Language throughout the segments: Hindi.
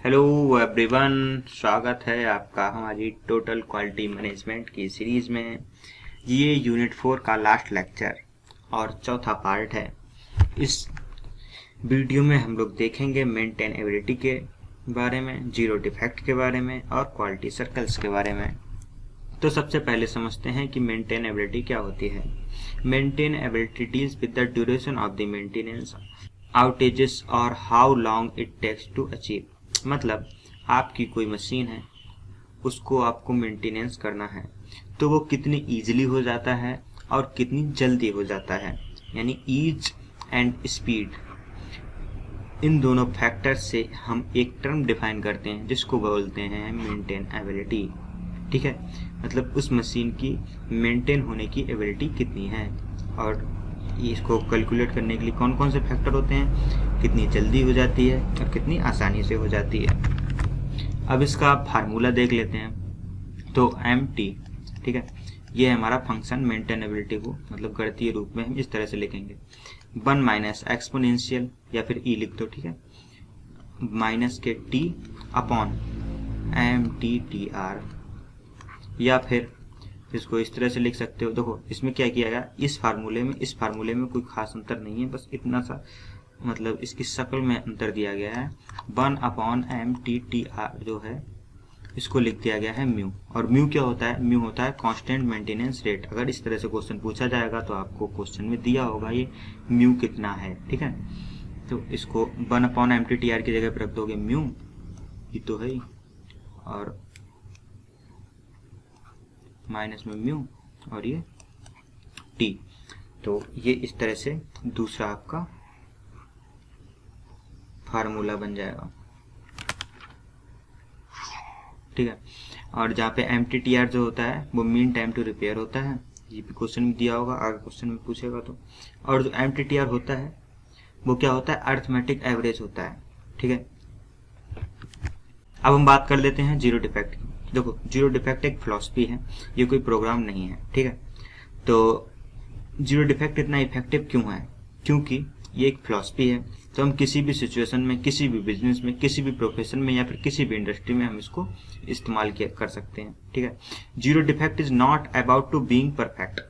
हेलो एवरीवन, स्वागत है आपका हमारी टोटल क्वालिटी मैनेजमेंट की सीरीज में। ये यूनिट 4 का लास्ट लेक्चर और चौथा पार्ट है। इस वीडियो में हम लोग देखेंगे मेंटेनेबिलिटी के बारे में, जीरो डिफेक्ट के बारे में और क्वालिटी सर्कल्स के बारे में। तो सबसे पहले समझते हैं कि मेंटेनेबिलिटी क्या होती है। Maintainability deals with the duration of the maintenance, outages और how long it takes to achieve. मतलब आपकी कोई मशीन है, उसको आपको मेंटेनेंस करना है तो वो कितनी इजीली हो जाता है और कितनी जल्दी हो जाता है, यानी ईज एंड स्पीड। इन दोनों फैक्टर्स से हम एक टर्म डिफाइन करते हैं जिसको बोलते हैं मेंटेनेबिलिटी। ठीक है, मतलब उस मशीन की मेंटेन होने की एबिलिटी कितनी है, और इसको कैलकुलेट करने के लिए कौन कौन से फैक्टर होते हैं, कितनी जल्दी हो जाती है और कितनी आसानी से हो जाती है। अब इसका फार्मूला देख लेते हैं। तो MT, ठीक है, ये है हमारा फंक्शन। मेंटेनेबिलिटी को मतलब गणितीय रूप में हम इस तरह से लिखेंगे 1 माइनस एक्सपोनेंशियल या फिर E लिख दो, ठीक है, माइनस के T अपॉन MTTR, या फिर इसको इस तरह से लिख सकते हो। देखो इसमें क्या किया गया, इस फार्मूले में कोई खास अंतर नहीं है, बस इतना सा मतलब इसकी शक्ल में अंतर दिया गया है। 1 अपॉन MTTR जो है इसको लिख दिया गया है म्यू। और म्यू क्या होता है, म्यू होता है कांस्टेंट मेंटेनेंस रेट। अगर इस तरह से क्वेश्चन पूछा जाएगा तो आपको क्वेश्चन में दिया होगा ये म्यू कितना है, ठीक है। तो इसको 1 अपॉन MTTR की जगह पर रख दोगे म्यू, ये तो है, और माइनस में म्यू और ये टी। तो ये इस तरह से दूसरा आपका फार्मूला बन जाएगा, ठीक है। और जहाँ पे MTTR जो होता है वो मीन टाइम टू रिपेयर होता है, ये भी क्वेश्चन में दिया होगा, अगर क्वेश्चन में पूछेगा तो। और जो MTTR होता है वो क्या होता है, अरिथमेटिक एवरेज होता है, ठीक है। अब हम बात कर लेते हैं जीरो डिफेक्ट की। देखो जीरो डिफेक्ट एक फिलॉसफी है, ये कोई प्रोग्राम नहीं है, ठीक है। तो जीरो डिफेक्ट इतना इफेक्टिव क्यों है, क्योंकि ये एक फिलॉसफी है। तो हम किसी भी सिचुएशन में, किसी भी बिजनेस में, किसी भी प्रोफेशन में या फिर किसी भी इंडस्ट्री में हम इसको इस्तेमाल कर सकते हैं, ठीक है। Zero defect is not about to being perfect,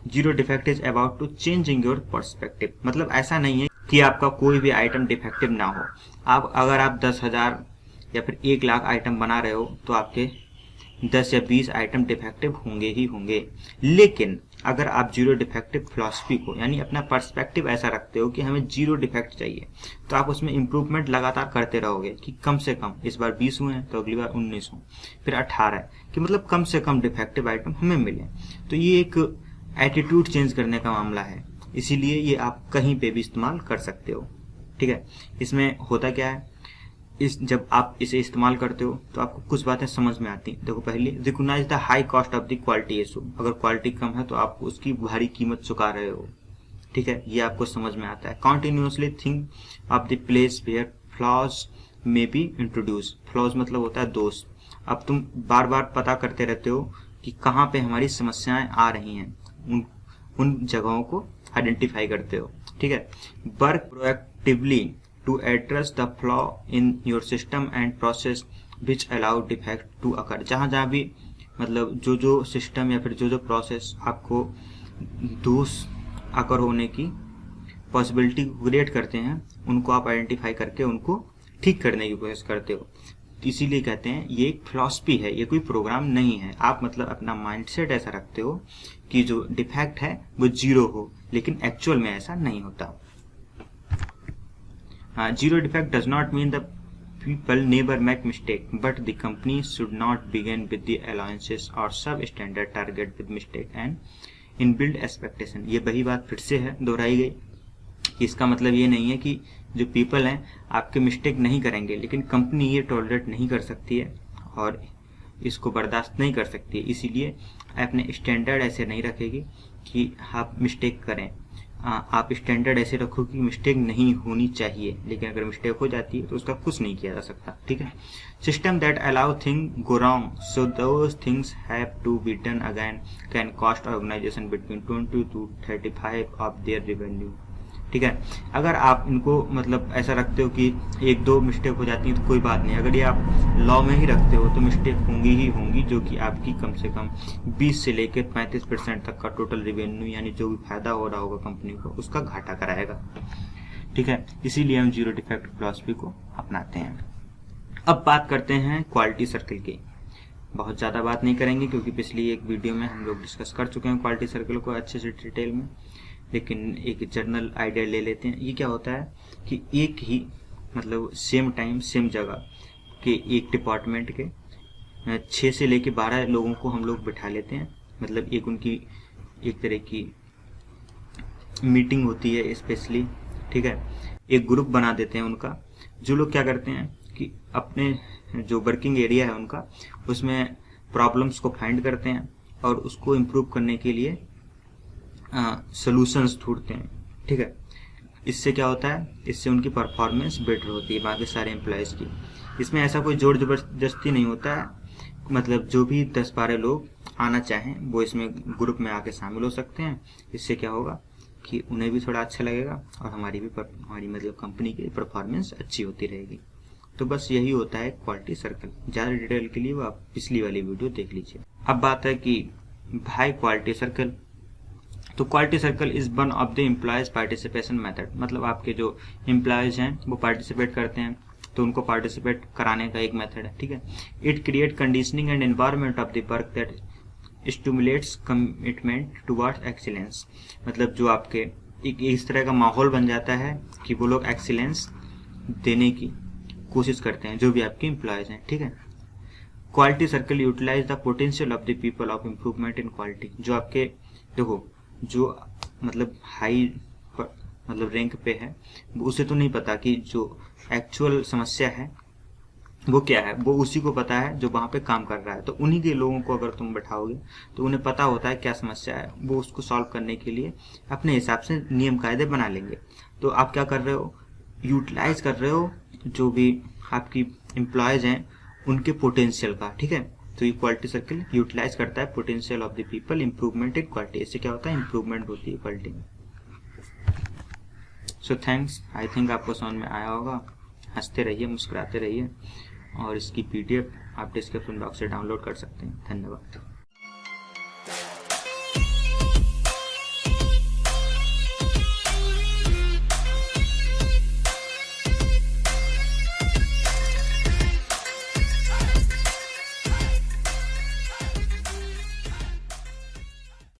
zero defect is about to changing your perspective. मतलब ऐसा नहीं है कि आपका कोई भी आइटम डिफेक्टिव ना हो। अगर आप 10,000 या फिर 1,00,000 आइटम बना रहे हो तो आपके 10 या 20 आइटम डिफेक्टिव होंगे ही होंगे। लेकिन अगर आप जीरो डिफेक्टिव फिलॉसफी को, यानी अपना पर्सपेक्टिव ऐसा रखते हो कि हमें जीरो डिफेक्ट चाहिए, तो आप उसमें इम्प्रूवमेंट लगातार करते रहोगे कि कम से कम इस बार 20 हुए हैं तो अगली बार 19 हो, फिर 18 है, कि मतलब कम से कम डिफेक्टिव आइटम हमें मिले। तो ये एक एटीट्यूड चेंज करने का मामला है, इसीलिए ये आप कहीं पे भी इस्तेमाल कर सकते हो, ठीक है। इसमें होता क्या है, जब आप इसे इस्तेमाल करते हो तो आपको कुछ बातें समझ में आती हैं। देखो पहले, recognize the high cost of the quality issue. अगर क्वालिटी कम है तो आप उसकी भारी कीमत चुका रहे हो, ठीक है, ये आपको समझ में आता है। Continuously think of the place where flaws may be introduce. Flaws मतलब होता है दोष। अब तुम बार बार पता करते रहते हो कि कहाँ पे हमारी समस्याएं आ रही हैं, उन जगहों को आइडेंटिफाई करते हो, ठीक है। Work proactively to address the flaw in your system and process which allow defect to occur। जहाँ भी मतलब जो सिस्टम या फिर जो प्रोसेस आपको दोष अकर होने की पॉसिबिलिटी क्रिएट करते हैं, उनको आप आइडेंटिफाई करके उनको ठीक करने की कोशिश करते हो। इसीलिए कहते हैं ये एक फिलॉसफी है, ये कोई प्रोग्राम नहीं है। आप मतलब अपना माइंडसेट ऐसा रखते हो कि जो डिफेक्ट है वो जीरो हो, लेकिन एक्चुअल में ऐसा नहीं होता। Zero defect does not mean the people never make mistake, but the company should not begin with the allowances or substandard target with mistake and inbuilt expectation। ये वही बात फिर से है, दोहराई गई कि इसका मतलब ये नहीं है कि जो पीपल हैं आपके मिस्टेक नहीं करेंगे, लेकिन कंपनी ये टॉलरेट नहीं कर सकती है और इसको बर्दाश्त नहीं कर सकती है, इसीलिए अपने स्टैंडर्ड ऐसे नहीं रखेगी कि आप मिस्टेक करें। आप स्टैंडर्ड ऐसे रखो कि मिस्टेक नहीं होनी चाहिए, लेकिन अगर मिस्टेक हो जाती है तो उसका कुछ नहीं किया जा सकता, ठीक है। System that allow thing go wrong so those things have to be done again can cost organization between 20 to 35 of their revenue. ठीक है। अगर आप इनको मतलब ऐसा रखते हो कि एक दो मिस्टेक हो जाती है तो कोई बात नहीं, अगर ये आप लॉ में ही रखते हो तो मिस्टेक होंगी ही होंगी, जो कि आपकी कम से कम 20 से लेकर 35% तक का टोटल रेवेन्यू यानी जो भी फायदा हो रहा होगा कंपनी को उसका घाटा कराएगा, ठीक है। इसीलिए हम जीरो डिफेक्ट फिलॉसफी को अपनाते हैं। अब बात करते हैं क्वालिटी सर्कल की। बहुत ज़्यादा बात नहीं करेंगे क्योंकि पिछली एक वीडियो में हम लोग डिस्कस कर चुके हैं क्वालिटी सर्कल को अच्छे से डिटेल में, लेकिन एक जनरल आइडिया ले लेते हैं। ये क्या होता है कि एक ही मतलब सेम टाइम सेम जगह के एक डिपार्टमेंट के 6 से लेके 12 लोगों को हम लोग बिठा लेते हैं। मतलब एक उनकी एक तरह की मीटिंग होती है स्पेशली, ठीक है। एक ग्रुप बना देते हैं उनका, जो लोग क्या करते हैं कि अपने जो वर्किंग एरिया है उनका उसमें प्रॉब्लम्स को फाइंड करते हैं और उसको इम्प्रूव करने के लिए सॉल्यूशंस ढूंढते हैं, ठीक है। इससे क्या होता है, इससे उनकी परफॉर्मेंस बेटर होती है बाकी सारे एम्प्लॉयज़ की। इसमें ऐसा कोई जोर जबरदस्ती नहीं होता है, मतलब जो भी 10-12 लोग आना चाहें वो इसमें ग्रुप में आके शामिल हो सकते हैं। इससे क्या होगा कि उन्हें भी थोड़ा अच्छा लगेगा और हमारी मतलब कंपनी की परफॉर्मेंस अच्छी होती रहेगी। तो बस यही होता है क्वालिटी सर्कल। ज़्यादा डिटेल के लिए वो आप पिछली वाली वीडियो देख लीजिए। अब बात है कि भाई क्वालिटी सर्कल, तो quality circle is one of the employees participation method. मतलब आपके जो एम्प्लॉयज हैं वो पार्टिसिपेट करते हैं तो उनको पार्टिसिपेट कराने का एक मेथड है, ठीक है। It create conditioning and environment of the work that stimulates commitment towards excellence. मतलब जो आपके एक इस तरह का माहौल बन जाता है कि वो लोग एक्सीलेंस देने की कोशिश करते हैं, जो भी आपके एम्प्लॉयज हैं, ठीक है। Quality circle utilize the potential of the people of improvement in quality. जो आपके देखो जो मतलब हाई मतलब रैंक पे है उसे तो नहीं पता कि जो एक्चुअल समस्या है वो क्या है, वो उसी को पता है जो वहाँ पे काम कर रहा है। तो उन्हीं के लोगों को अगर तुम बैठाओगे तो उन्हें पता होता है क्या समस्या है, वो उसको सॉल्व करने के लिए अपने हिसाब से नियम कायदे बना लेंगे। तो आप क्या कर रहे हो, यूटिलाइज कर रहे हो जो भी आपकी एम्प्लॉयज हैं उनके पोटेंशियल का, ठीक है। तो ये क्वालिटी सर्कल यूटिलाइज करता है potential of the people improvement in quality. इससे क्या होता है, इम्प्रूवमेंट होती है क्वालिटी में। सो थैंक्स, आई थिंक आपको समझ में आया होगा। हंसते रहिए, मुस्कुराते रहिए, और इसकी PDF आप डिस्क्रिप्शन बॉक्स से डाउनलोड कर सकते हैं। धन्यवाद।